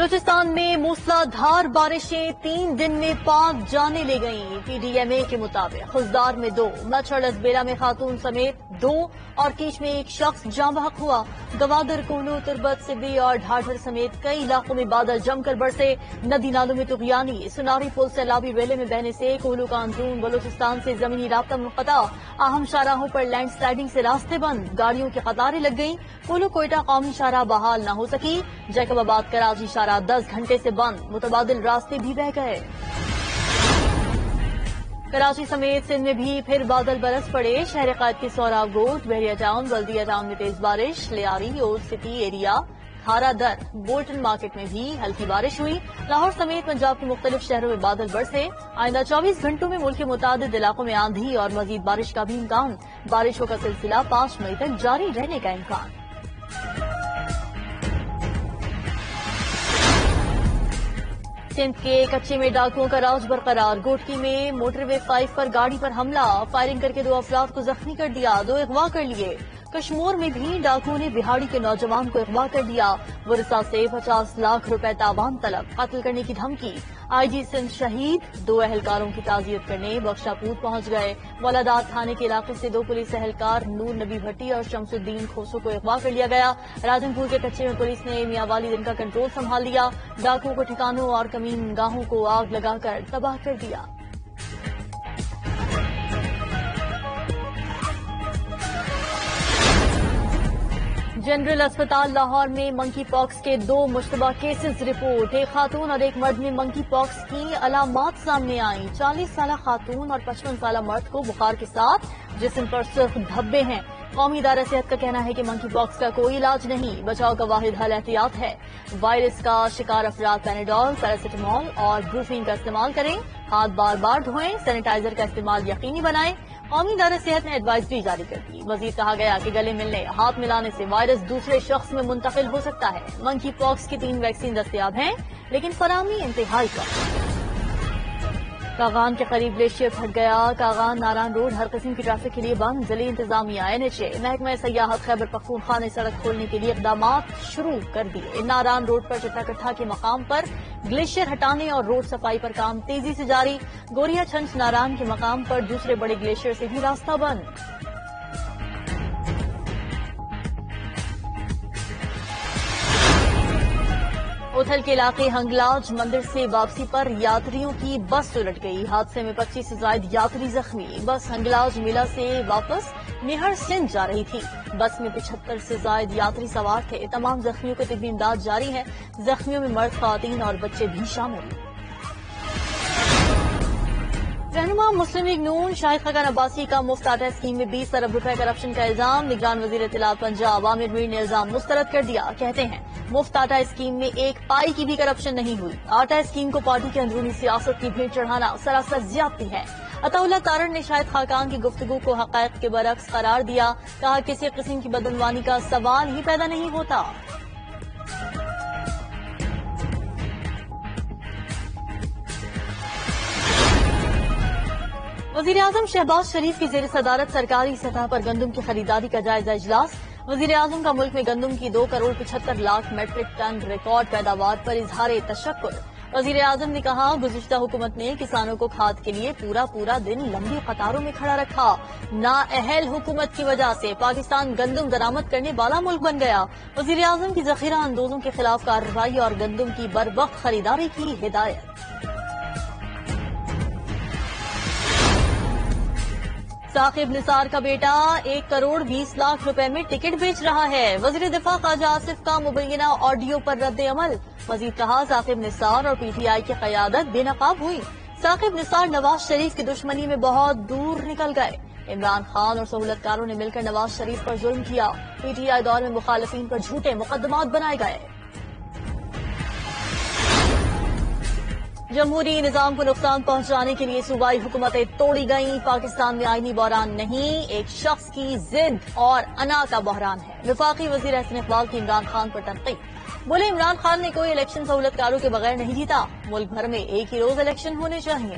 بلوچستان میں موسلادھار بارشیں 3 دن میں 5 جانیں لے گئیں۔ پی ڈی ایم اے کے مطابق خزدار میں 2، مچھڑ ازبیلا میں خاتون سمیت 2 اور کیچ میں 1 شخص جاں بحق ہوا۔ گوادر، کوہلو، تربت، سبی اور ڈھاڈھر سمیت کئی علاقوں میں بادل جم کر برسے۔ ندی نالوں میں طغیانی، سناری پل سیلابی ویلے میں بہنے سے کوہلو کا اندرون بلوچستان سے زمینی رابطہ منقطع۔ اہم شاہراہوں پر لینڈ سلائیڈنگ سے راستے بند، گاڑیوں کی قطاریں لگ گئیں۔ کوہلو کوئٹہ قومی شاہراہ بحال نہ ہو سکی۔ جیکب آباد کراچی شاہراہ 10 گھنٹے سے بند، متبادل راستے بھی بہہ گئے۔ کراچی سمیت سندھ میں بھی پھر بادل برس پڑے۔ شہر قائد کی سوراب گوٹ، بحریہ ٹاؤن، بلدیہ ٹاؤن میں تیز بارش، لیاری، اولڈ سٹی ایریا، کھارا در، بولٹن مارکیٹ میں بھی ہلکی بارش ہوئی۔ لاہور سمیت پنجاب کے مختلف شہروں میں بادل برسے۔ آئندہ 24 گھنٹوں میں ملک کے متعدد علاقوں میں آندھی اور مزید بارش کا بھی امکان۔ بارشوں کا سلسلہ 5 مئی تک جاری رہنے کا امکان۔ سندھ کے کچے میں ڈاکوؤں کا راج برقرار۔ گوٹکی میں موٹر وے 5 پر گاڑی پر حملہ، فائرنگ کر کے 2 افراد کو زخمی کر دیا، 2 اغوا کر لیے۔ کشمور میں بھی ڈاکوؤں نے بہاڑی کے نوجوان کو اغوا کر دیا، ورثاء سے 50 لاکھ روپے تاوان طلب، قتل کرنے کی دھمکی۔ آئی جی سندھ شہید، 2 اہلکاروں کی تعزیت کرنے بخشا پور پہنچ گئے۔ ولادات تھانے کے علاقے سے 2 پولیس اہلکار نور نبی بھٹی اور شمس الدین کھوسو کو اغوا کر لیا گیا۔ راجن پور کے کچے میں پولیس نے میاں والی دن کا کنٹرول سنبھال لیا، ڈاکوؤں کو ٹھکانوں اور کمین گاہوں کو آگ لگا کر تباہ کر دیا۔ جنرل اسپتال لاہور میں منکی پاکس کے 2 مشتبہ کیسز رپورٹ، 1 خاتون اور 1 مرد میں منکی پاکس کی علامات سامنے آئیں۔ 40 سالہ خاتون اور 55 سالہ مرد کو بخار کے ساتھ جسم پر سرخ دھبے ہیں۔ قومی ادارہ صحت کا کہنا ہے کہ منکی پاکس کا کوئی علاج نہیں، بچاؤ کا واحد حل احتیاط ہے۔ وائرس کا شکار افراد پینیڈول، پیراسیٹامول اور بروفین کا استعمال کریں، ہاتھ بار بار دھوئیں، سینیٹائزر کا استعمال یقینی بنائیں۔ قومی ادارہ صحت نے ایڈوائزری جاری کر دی۔ مزید کہا گیا کہ گلے ملنے، ہاتھ ملانے سے وائرس دوسرے شخص میں منتقل ہو سکتا ہے۔ منکی پاکس کی 3 ویکسین دستیاب ہیں، لیکن فراہمی انتہائی کم۔ کاغان کے قریب گلیشیئر پھٹ گیا، کاغان ناران روڈ ہر قسم کی ٹریفک کے لیے بند، ضلعی انتظامیہ NHA محکمہ سیاحت خیبر پختونخوا نے سڑک کھولنے کے لیے اقدامات شروع کر دیے۔ ناران روڈ پر چٹا کٹھا کے مقام پر گلیشیئر ہٹانے اور روڈ صفائی پر کام تیزی سے جاری۔ گوریا چھنچ ناران کے مقام پر دوسرے بڑے گلیشیئر سے بھی راستہ بند۔ اتھل کے علاقے ہنگلاج مندر سے واپسی پر یاتریوں کی بس الٹ گئی، حادثے میں 25 سے زائد یاتری زخمی۔ بس ہنگلاج میلہ سے واپس نہر سندھ جا رہی تھی، بس میں 75 سے زائد یاتری سوار تھے۔ تمام زخمیوں کو طبی امداد جاری ہے، زخمیوں میں مرد، خواتین اور بچے بھی شامل۔ رہنما مسلم لیگ نون شاہد خاقان عباسی کا مفت آٹا اسکیم میں 20 ارب روپے کرپشن کا الزام، نگران وزیر اطلاعات پنجاب عامر میر نے الزام مسترد کر دیا۔ کہتے ہیں مفت آٹا اسکیم میں 1 پائی کی بھی کرپشن نہیں ہوئی، آٹا اسکیم کو پارٹی کے اندرونی سیاست کی بھیٹ چڑھانا سراسر زیادتی ہے۔ عطا اللہ تارڑ نے شاہد خاقان کی گفتگو کو حقائق کے برعکس قرار دیا، کہا کسی قسم کی بدعنوانی کا سوال ہی پیدا نہیں ہوتا۔ وزیراعظم شہباز شریف کی زیر صدارت سرکاری سطح پر گندم کی خریداری کا جائزہ اجلاس۔ وزیر اعظم کا ملک میں گندم کی 2 crore 75 lakh metric ton record پیداوار پر اظہار تشکر۔ وزیر اعظم نے کہا گزشتہ حکومت نے کسانوں کو کھاد کے لیے پورا دن لمبی قطاروں میں کھڑا رکھا، نااہل حکومت کی وجہ سے پاکستان گندم درآمد کرنے والا ملک بن گیا۔ وزیر اعظم کی ذخیرہ اندوزوں کے خلاف کارروائی اور گندم کی بروقت خریداری کی ہدایت۔ ثاقب نثار کا بیٹا 1 کروڑ 20 لاکھ روپے میں ٹکٹ بیچ رہا ہے، وزیر دفاع خواجہ آصف کا مبینہ آڈیو پر رد عمل۔ مزید کہا ثاقب نثار اور PTI کی قیادت بے نقاب ہوئی، ثاقب نثار نواز شریف کی دشمنی میں بہت دور نکل گئے۔ عمران خان اور سہولت کاروں نے مل کر نواز شریف پر ظلم کیا، PTI دور میں مخالفین پر جھوٹے مقدمات بنائے گئے۔ جمہوری نظام کو نقصان پہنچانے کے لیے صوبائی حکومتیں توڑی گئیں، پاکستان میں آئینی بحران نہیں، ایک شخص کی ضد اور انا کا بحران ہے۔ وفاقی وزیر احسن اقبال کی عمران خان پر تنقید، بولے عمران خان نے کوئی الیکشن سہولت کاروں کے بغیر نہیں جیتا، ملک بھر میں ایک ہی روز الیکشن ہونے چاہیے۔